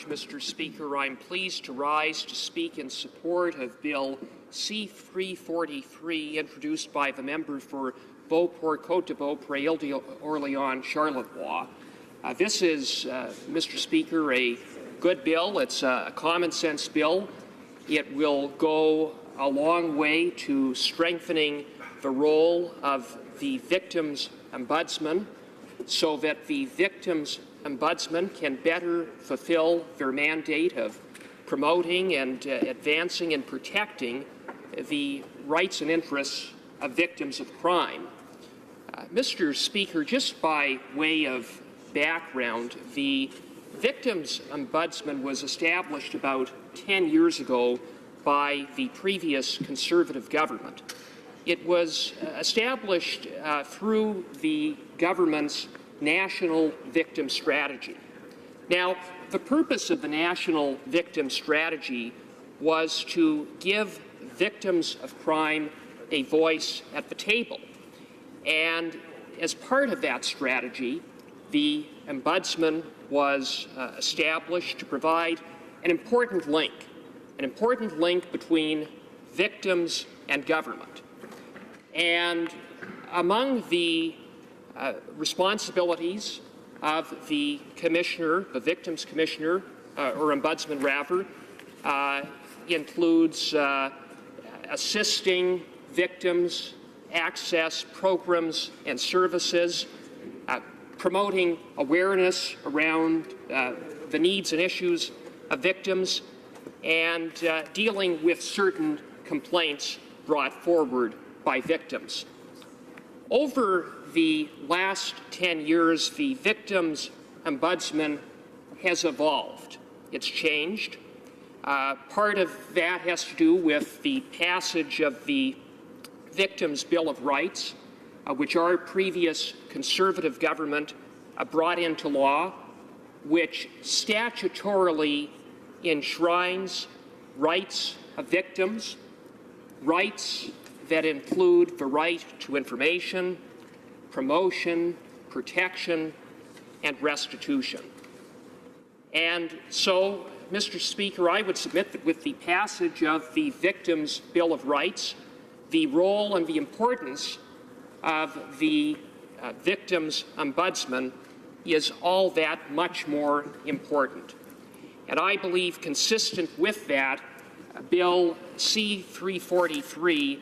much, Mr. Speaker. I'm pleased to rise to speak in support of Bill C-343, introduced by the member for Beauport, Côte de Beaupré, Île-d'Orléans, Charlevoix. This is, Mr. Speaker, a good bill. It's a common-sense bill. It will go a long way to strengthening the role of the Victims Ombudsman so that the Victims Ombudsman can better fulfill their mandate of promoting and advancing and protecting the rights and interests of victims of crime. Mr. Speaker, just by way of background, the Victims Ombudsman was established about 10 years ago by the previous Conservative government. It was established through the government's National Victim Strategy. Now, the purpose of the National Victim Strategy was to give victims of crime a voice at the table. And as part of that strategy, the Ombudsman was established to provide an important link between victims and government. And among the responsibilities of the Commissioner, the Victims Commissioner, or Ombudsman rather, includes assisting victims access programs and services, promoting awareness around the needs and issues of victims, and dealing with certain complaints brought forward by victims. Over the last 10 years, the Victims Ombudsman has evolved. It's changed. Part of that has to do with the passage of the Victims' Bill of Rights, which our previous Conservative government brought into law, which statutorily enshrines rights of victims, rights that include the right to information, promotion, protection, and restitution. And so, Mr. Speaker, I would submit that with the passage of the Victims' Bill of Rights, the role and the importance of the Victims Ombudsman is all that much more important. And I believe consistent with that, Bill C-343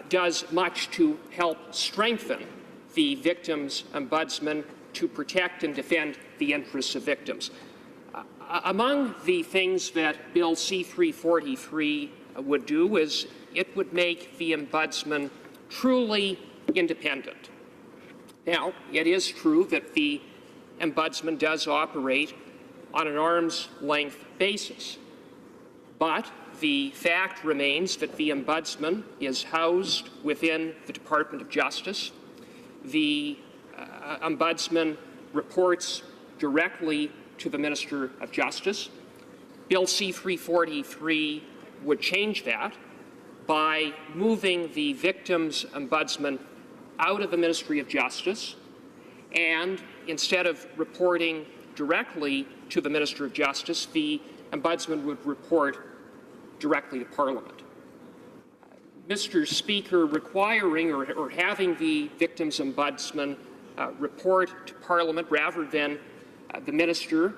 does much to help strengthen the Victims Ombudsman to protect and defend the interests of victims. Among the things that Bill C-343 would do is it would make the Ombudsman truly independent. Now, it is true that the Ombudsman does operate on an arm's-length basis, but the fact remains that the Ombudsman is housed within the Department of Justice. The Ombudsman reports directly to the Minister of Justice. Bill C-343 would change that by moving the Victims Ombudsman out of the Ministry of Justice, and instead of reporting directly to the Minister of Justice, the Ombudsman would report directly to Parliament. Mr. Speaker, requiring or having the Victims Ombudsman report to Parliament rather than the Minister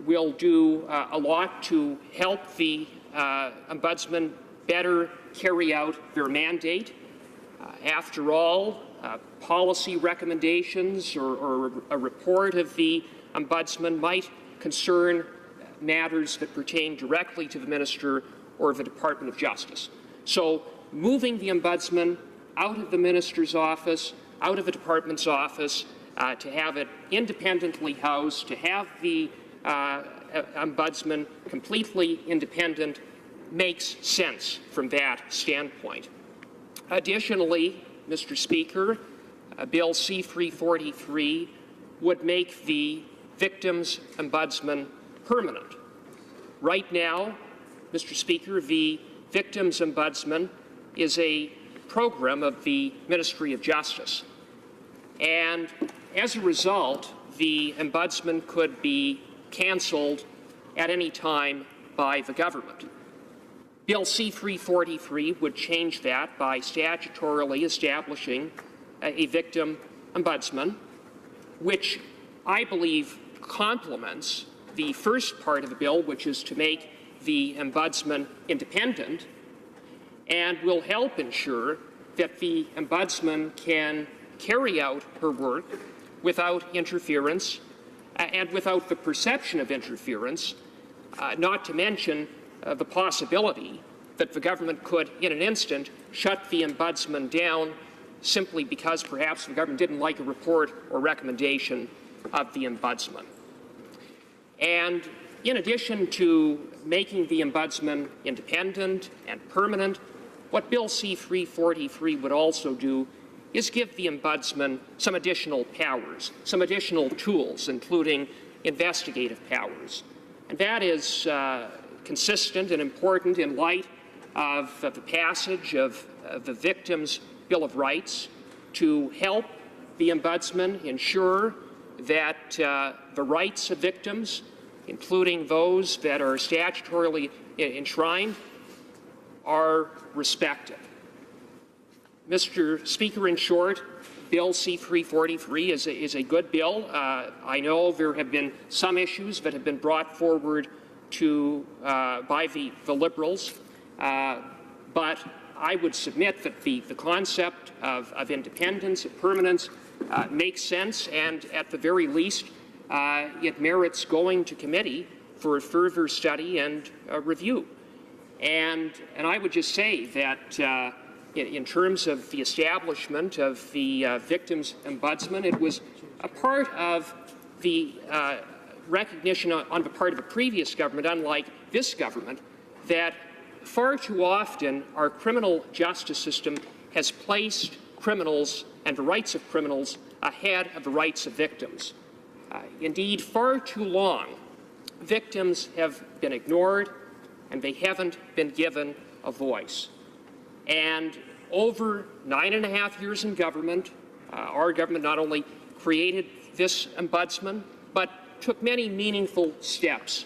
will do a lot to help the Ombudsman better carry out their mandate. After all, policy recommendations or a report of the Ombudsman might concern matters that pertain directly to the Minister or the Department of Justice. So moving the Ombudsman out of the Minister's office, out of the Department's office, to have it independently housed, to have the Ombudsman completely independent, makes sense from that standpoint. Additionally, Mr. Speaker, Bill C-343 would make the Victims Ombudsman permanent. Right now, Mr. Speaker, the Victims Ombudsman is a program of the Ministry of Justice. And as a result, the Ombudsman could be cancelled at any time by the government. Bill C-343 would change that by statutorily establishing a victim ombudsman, which I believe complements the first part of the bill, which is to make the ombudsman independent, and will help ensure that the ombudsman can carry out her work without interference and without the perception of interference, not to mention the possibility that the government could, in an instant, shut the ombudsman down simply because perhaps the government didn't like a report or recommendation of the ombudsman. And in addition to making the ombudsman independent and permanent, what Bill C-343 would also do is give the ombudsman some additional powers, some additional tools, including investigative powers. And that is consistent and important in light of the passage of the Victims' Bill of Rights to help the ombudsman ensure that the rights of victims, including those that are statutorily enshrined, are respected. Mr. Speaker, in short, Bill C-343 is a good bill. I know there have been some issues that have been brought forward by the Liberals, but I would submit that the concept of independence, of permanence, makes sense, and at the very least, it merits going to committee for a further study and review. And I would just say that in terms of the establishment of the Victims Ombudsman, it was a part of the recognition on the part of a previous government, unlike this government, that far too often our criminal justice system has placed criminals and the rights of criminals ahead of the rights of victims. Indeed, far too long, victims have been ignored and they haven't been given a voice. And over 9.5 years in government, our government not only created this ombudsman, but took many meaningful steps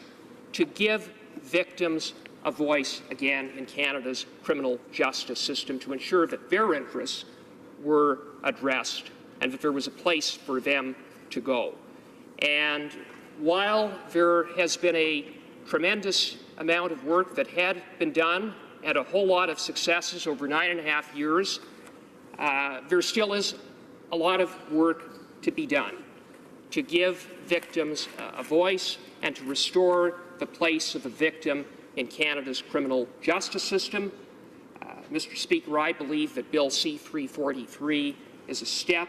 to give victims a voice again in Canada's criminal justice system to ensure that their interests were addressed and that there was a place for them to go. And while there has been a tremendous amount of work that had been done and a whole lot of successes over 9.5 years, there still is a lot of work to be done to give victims a voice and to restore the place of the victim in Canada's criminal justice system. Mr. Speaker, I believe that Bill C-343 is a step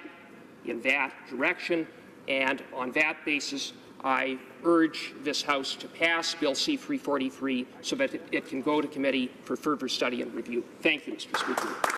in that direction, and on that basis, I urge this House to pass Bill C-343 so that it can go to committee for further study and review. Thank you, Mr. Speaker.